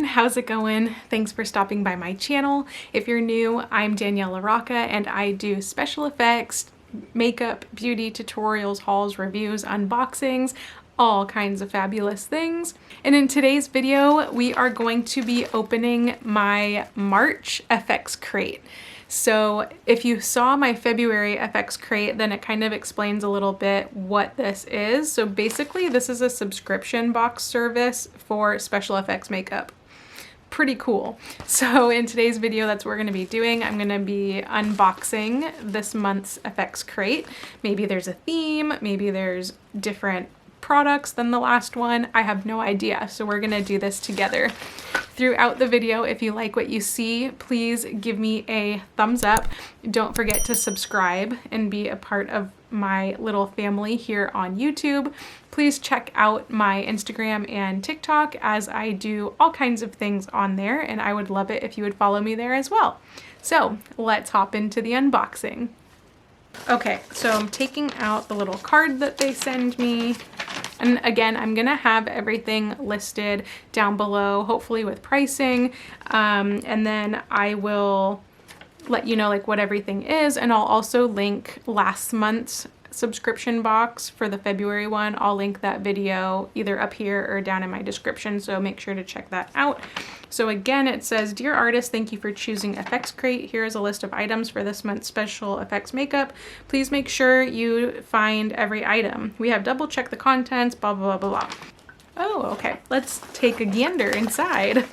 how's it going? Thanks for stopping by my channel. If you're new, I'm Danielle LaRocca and I do special effects, makeup, beauty tutorials, hauls, reviews, unboxings, all kinds of fabulous things. And in today's video, we are going to be opening my March FX crate. So if you saw my February FX crate, then it kind of explains a little bit what this is. So basically this is a subscription box service for special effects makeup. Pretty cool. So in today's video, that's what we're going to be doing. I'm going to be unboxing this month's FX crate. Maybe there's a theme, maybe there's different products than the last one. I have no idea. So we're going to do this together. Throughout the video, if you like what you see, please give me a thumbs up. Don't forget to subscribe and be a part of my little family here on YouTube. Please check out my Instagram and TikTok as I do all kinds of things on there, and I would love it if you would follow me there as well. So let's hop into the unboxing. Okay, so I'm taking out the little card that they send me. And again, I'm gonna have everything listed down below, hopefully with pricing. And then I will let you know like what everything is. And I'll also link last month's subscription box for the February one. I'll link that video either up here or down in my description. So make sure to check that out. So again, it says, "Dear artist, thank you for choosing FX Crate. Here is a list of items for this month's special effects makeup. Please make sure you find every item. We have double checked the contents, blah, blah, blah, blah." Oh, okay. Let's take a gander inside.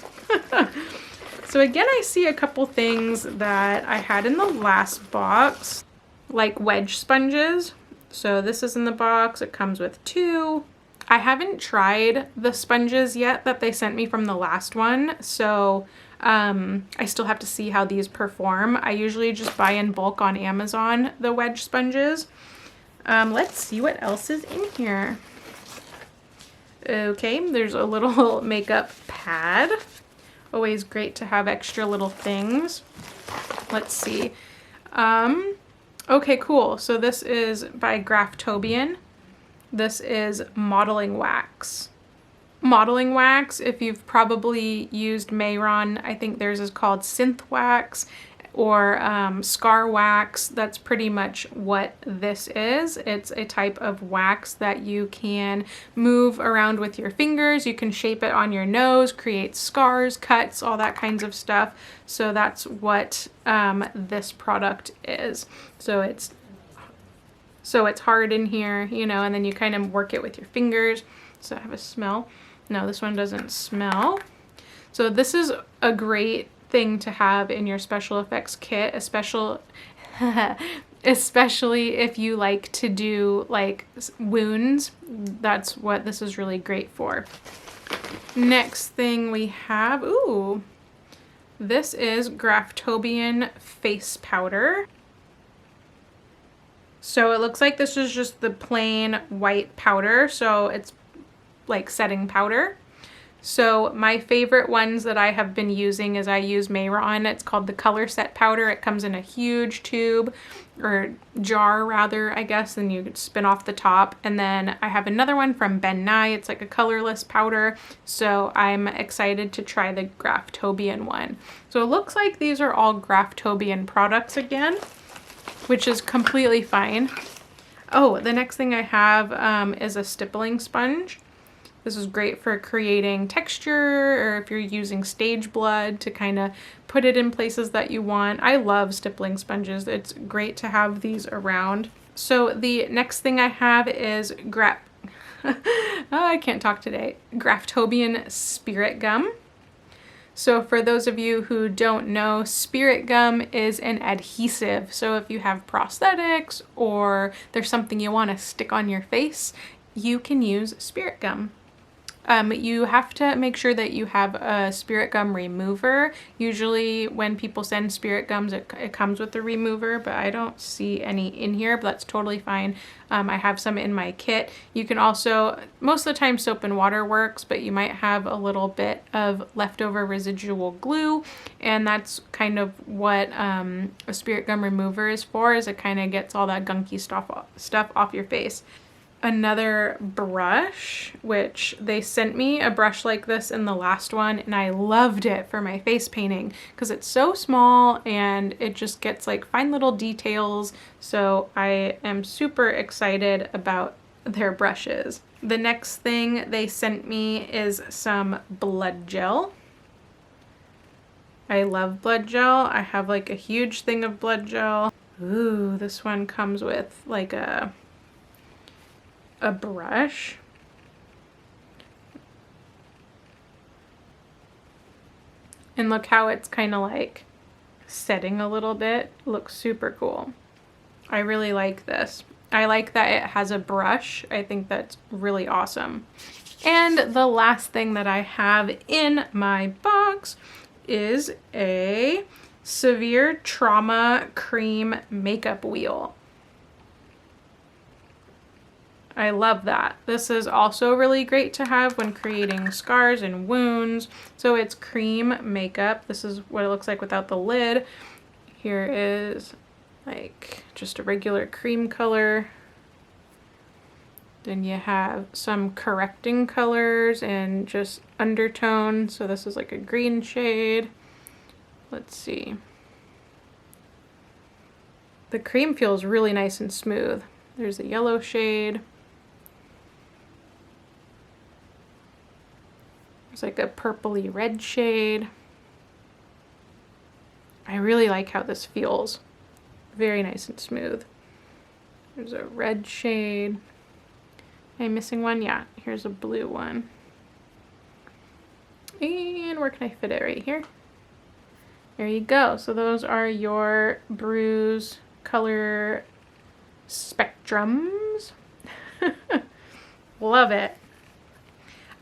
So again, I see a couple things that I had in the last box, like wedge sponges. So this is in the box. It comes with 2. I haven't tried the sponges yet that they sent me from the last one, so I still have to see how these perform. I usually just buy in bulk on Amazon, the wedge sponges. Let's see what else is in here. Okay, there's a little makeup pad. Always great to have extra little things. Let's see. Okay, cool. So this is by Graftobian. This is modeling wax. Modeling wax, if you've probably used Mayron, I think theirs is called synth wax or scar wax. That's pretty much what this is. It's a type of wax that you can move around with your fingers. You can shape it on your nose, create scars, cuts, all that kinds of stuff. So that's what this product is. So it's hard in here, you know, and then you kind of work it with your fingers. So I have a smell. No, this one doesn't smell. So this is a great thing to have in your special effects kit, especially if you like to do like wounds. That's what this is really great for. Next thing we have, ooh, this is Graftobian face powder. So it looks like this is just the plain white powder. So it's like setting powder. So my favorite ones that I have been using is I use Mayron. It's called the Color Set powder. It comes in a huge tube or jar rather, I guess, and you could spin off the top. And then I have another one from Ben Nye. It's like a colorless powder. So I'm excited to try the Graftobian one. So it looks like these are all Graftobian products again, which is completely fine. Oh, the next thing I have is a stippling sponge. This is great for creating texture, or if you're using stage blood to kind of put it in places that you want. I love stippling sponges. It's great to have these around. So the next thing I have is I can't talk today. Graftobian Spirit Gum. So for those of you who don't know, spirit gum is an adhesive. So if you have prosthetics or there's something you want to stick on your face, you can use spirit gum. You have to make sure that you have a spirit gum remover. Usually when people send spirit gums, it comes with the remover, but I don't see any in here, but that's totally fine. I have some in my kit. You can also, most of the time soap and water works, but you might have a little bit of leftover residual glue, and that's kind of what a spirit gum remover is for, is it kind of gets all that gunky stuff off your face. another brush, which they sent me a brush like this in the last one, and I loved it for my face painting because it's so small and it just gets like fine little details. So I am super excited about their brushes. The next thing they sent me is some blood gel. I love blood gel. I have like a huge thing of blood gel. Ooh, this one comes with like a brush. And look how it's kind of like setting a little bit. Looks super cool. I really like this. I like that it has a brush. I think that's really awesome. And the last thing that I have in my box is a severe trauma cream makeup wheel. I love that. This is also really great to have when creating scars and wounds. So it's cream makeup. This is what it looks like without the lid. Here is like just a regular cream color. Then you have some correcting colors and just undertone. So this is like a green shade. Let's see. The cream feels really nice and smooth. There's a yellow shade. There's like a purpley red shade. I really like how this feels. Very nice and smooth. There's a red shade. Am I missing one? Yeah, here's a blue one. And where can I fit it? Right here. There you go. So those are your Bruise color spectrums. Love it.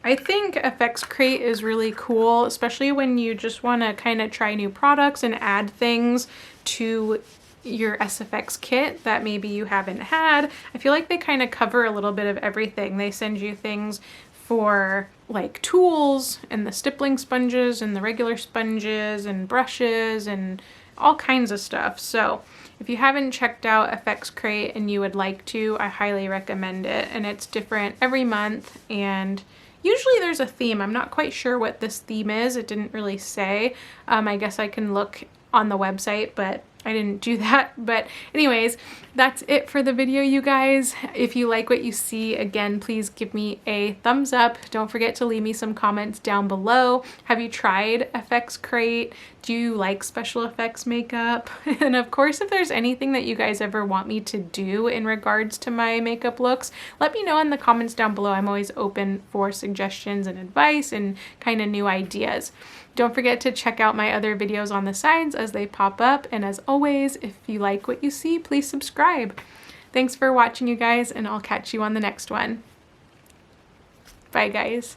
I think FX Crate is really cool, especially when you just want to kind of try new products and add things to your SFX kit that maybe you haven't had. I feel like they kind of cover a little bit of everything. They send you things for like tools and the stippling sponges and the regular sponges and brushes and all kinds of stuff. So if you haven't checked out FX Crate and you would like to, I highly recommend it. And it's different every month, and usually there's a theme. I'm not quite sure what this theme is. It didn't really say. I guess I can look on the website, but I didn't do that. But anyways, that's it for the video, you guys. If you like what you see, again, please give me a thumbs up. Don't forget to leave me some comments down below. Have you tried FX Crate? Do you like special effects makeup? And of course, if there's anything that you guys ever want me to do in regards to my makeup looks, let me know in the comments down below. I'm always open for suggestions and advice and kind of new ideas. Don't forget to check out my other videos on the sides as they pop up. And as always, if you like what you see, please subscribe. Thanks for watching, you guys, and I'll catch you on the next one. Bye, guys.